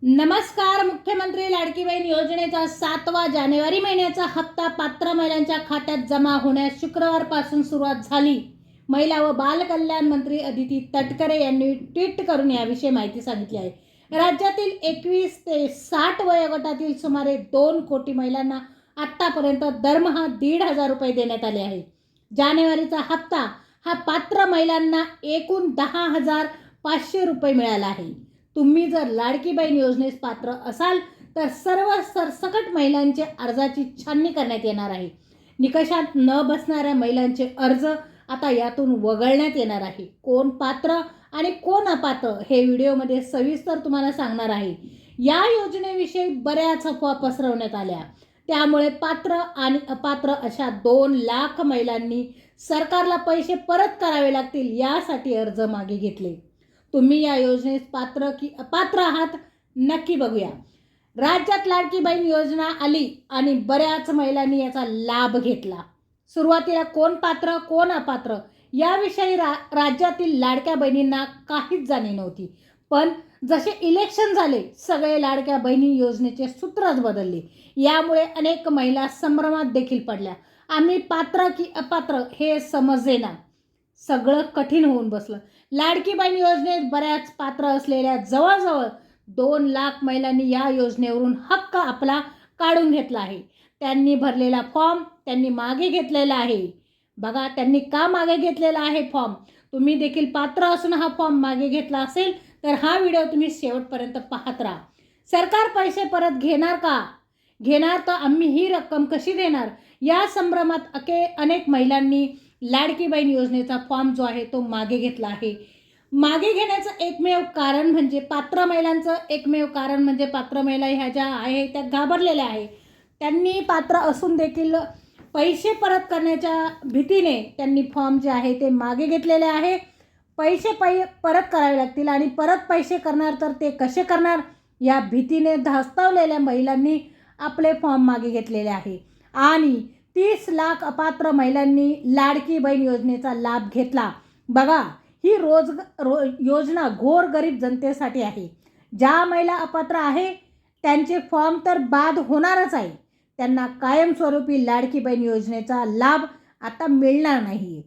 नमस्कार. मुख्यमंत्री लाडकी बहीण योजनेचा 7वा जानेवारी महिन्याचा हप्ता पात्र महिलांच्या खात्यात जमा होण्यास शुक्रवारपासून सुरुवात झाली. महिला व बाल कल्याण मंत्री अदिती तटकरे यांनी ट्विट करून याविषयी माहिती सांगितली आहे. राज्यातील 21 ते 60 वयोगटातील सुमारे 2 कोटी महिलांना आतापर्यंत दरमहा 1,500 रुपये देण्यात आले आहे. जानेवारीचा हप्ता हा पात्र महिलांना एकूण 10,500 रुपये मिळाला आहे. तुम्ही जर लाडकी बहीण योजनेस पात्र असाल तर सर्व सरसकट महिलांचे अर्जाची छाननी करण्यात येणार आहे. निकषात न बसणाऱ्या महिलांचे अर्ज आता यातून वगळण्यात येणार आहे. कोण पात्र आणि कोण अपात्र हे व्हिडिओमध्ये सविस्तर तुम्हाला सांगणार आहे. या योजनेविषयी बऱ्याच अफवा पसरवण्यात आल्या, त्यामुळे पात्र आणि अपात्र अशा 2 लाख महिलांनी सरकारला पैसे परत करावे लागतील यासाठी अर्ज मागे घेतले. तुम्ही या योजनेस पात्र की अपात्र आहात नक्की बघूया. राज्यात लाडकी बहीण योजना आली आणि बऱ्याच महिलांनी याचा लाभ घेतला. सुरुवातीला कोण पात्र कोण अपात्र याविषयी राज्यातील लाडक्या बहिणींना काहीच जाणीव नव्हती. पण जसे इलेक्शन झाले सगळे लाडक्या बहिणी योजनेचे सूत्रच बदलले. यामुळे अनेक महिला संभ्रमात देखील पडल्या. आम्ही पात्र की अपात्र हे समजेना. सगळं कठीण होऊन बसलं. लाडकी बहीण योजनेत बऱ्याच पात्र असलेल्या जवळजवळ 2 लाख महिलांनी या योजनेवरून हक्क आपला काढून घेतला आहे. त्यांनी भरलेला फॉर्म त्यांनी मागे घेतलेला आहे. बघा, त्यांनी का मागे घेतलेला आहे फॉर्म. तुम्ही देखील पात्र असून हा फॉर्म मागे घेतला असेल तर हा व्हिडिओ तुम्ही शेवटपर्यंत पाहत राहा. सरकार पैसे परत घेणार का? घेणार तर आम्ही ही रक्कम कशी देणार या संभ्रमात अनेक महिलांनी लाडकी बहीण योजनेचा फॉर्म जो आहे तो मागे घेतला आहे. मागे घेण्याचं एकमेव कारण म्हणजे पात्र महिला ह्या ज्या आहे त्या घाबरलेल्या आहे. त्यांनी पात्र असून देखील पैसे परत करण्याच्या भीतीने त्यांनी फॉर्म जे आहे ते मागे घेतलेले आहे. पैसे परत करावे लागतील आणि परत पैसे करणार तर ते कसे करणार या भीतीने धास्तावलेल्या महिलांनी आपले फॉर्म मागे घेतलेले आहे. आणि 30 लाख अपात्र महिलांनी लाडकी बहीण योजनेचा लाभ घेतला. बघा, ही योजना गोरगरीब जनतेसाठी आहे. ज्या महिला अपात्र आहे त्यांचे फॉर्म तर बाद होणारच आहे. त्यांना कायमस्वरूपी लाडकी बहीण योजनेचा लाभ आता मिळणार नाही.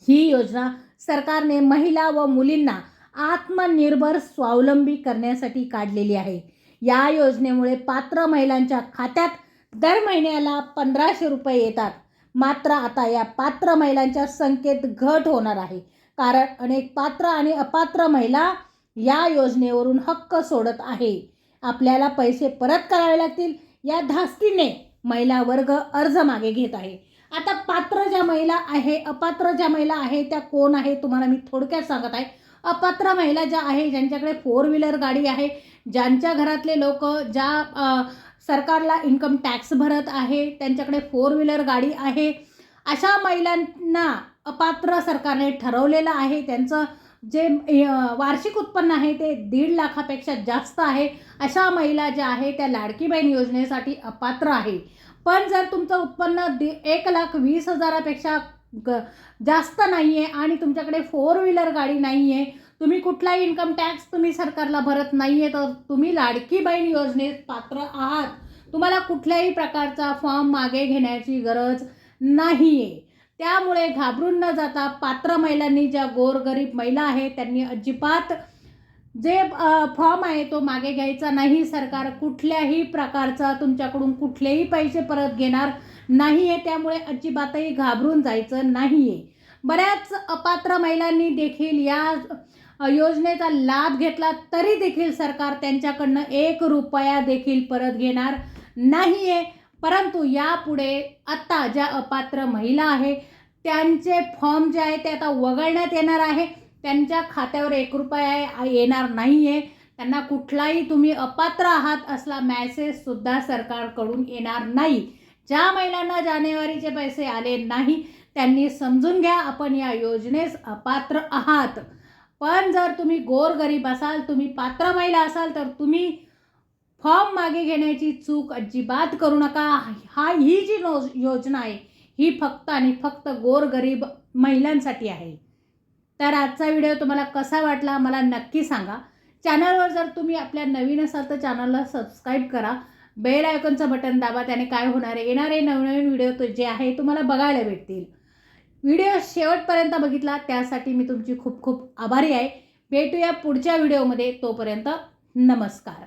ही योजना सरकारने महिला व मुलींना आत्मनिर्भर स्वावलंबी करण्यासाठी काढलेली आहे. या योजनेमुळे पात्र महिलांच्या खात्यात दर महिन्याला 1,500 रुपये येतात. मात्र आता या पात्र महिलांच्या संख्येत घट होणार आहे. कारण अनेक पात्र आणि अपात्र महिला या योजनेवरून हक्क सोडत आहे. आपल्याला पैसे परत करावे लागतील या धास्तीने महिला वर्ग अर्ज मागे घेत आहे. आता पात्र ज्या महिला आहे अपात्र ज्या महिला आहे त्या कोण आहे तुम्हाला मी थोडक्यात सांगत आहे. अपात्र महिला ज्या आहे ज्यांच्याकडे 4 व्हीलर गाडी आहे, ज्यांच्या घरातले लोक ज्या सरकारला इन्कम टॅक्स भरत आहे, त्यांच्याकडे 4 व्हीलर गाडी आहे, अशा महिलांना अपात्र सरकारने ठरवलेलं आहे. त्यांचं जे वार्षिक उत्पन्न आहे ते 1.5 लाखापेक्षा जास्त आहे. अशा महिला ज्या आहे त्या लाडकी बहीण योजनेसाठी अपात्र आहे. पण जर तुमचं उत्पन्न 1,20,000पेक्षा जास्त नाही आहे आणि तुमच्याकडे 4 व्हीलर गाडी नाही आहे, तुम्ही कुठलाही इन्कम टॅक्स तुम्ही सरकारला भरत नाही आहे, तर तुम्ही लाडकी बहीण योजनेत पात्र आहात. तुम्हाला कुठल्याही प्रकारचा फॉर्म मागे घेण्याची गरज नाही आहे. त्यामुळे घाबरून न जाता पात्र महिलांनी ज्या गोरगरीब महिला आहेत त्यांनी अजिबात जे फॉर्म आहे तो मागे घ्यायचा नाही. सरकार कुठल्याही प्रकारचा तुमच्याकडून कुठलेही पैसे परत घेणार नाही आहे. त्यामुळे अजिबातही घाबरून जायचं नाही आहे. बऱ्याच अपात्र महिलांनी देखील या योजनेचा लाभ घेतला तरी देखील सरकार त्यांच्याकडनं 1 रुपया देखील परत घेणार नाही आहे. परंतु यापुढे आत्ता ज्या अपात्र महिला आहे त्यांचे फॉर्म जे आहे ते आता वगळण्यात येणार आहे. त्यांच्या खात्यावर 1 रुपया येणार नाही आहे. त्यांना कुठलाही तुम्ही अपात्र आहात असला मेसेजसुद्धा सरकारकडून येणार नाही. ज्या महिलांना जानेवारीचे पैसे आले नाही त्यांनी समजून घ्या आपण या योजनेस अपात्र आहात. पण जर तुम्ही गोरगरीब असाल, तुम्ही पात्र महिला असाल तर तुम्ही फॉर्म मागे घेण्याची चूक अजिबात करू नका. ही जी योजना आहे ही फक्त आणि फक्त गोरगरीब महिलांसाठी आहे. तर आजचा व्हिडिओ तुम्हाला कसा वाटला मला नक्की सांगा. चॅनलवर जर तुम्ही आपल्या नवीन असाल तर चॅनलला सबस्क्राईब करा, बेल आयकॉनचं बटन दाबा. त्याने काय होणार आहे, येणारे नवनवीन व्हिडिओ जे आहे तुम्हाला बघायला भेटतील. व्हिडिओ शेवटपर्यंत बघितला त्यासाठी मी तुमची खूप खूप आभारी आहे. भेटूया पुढच्या व्हिडिओमध्ये. तोपर्यंत नमस्कार.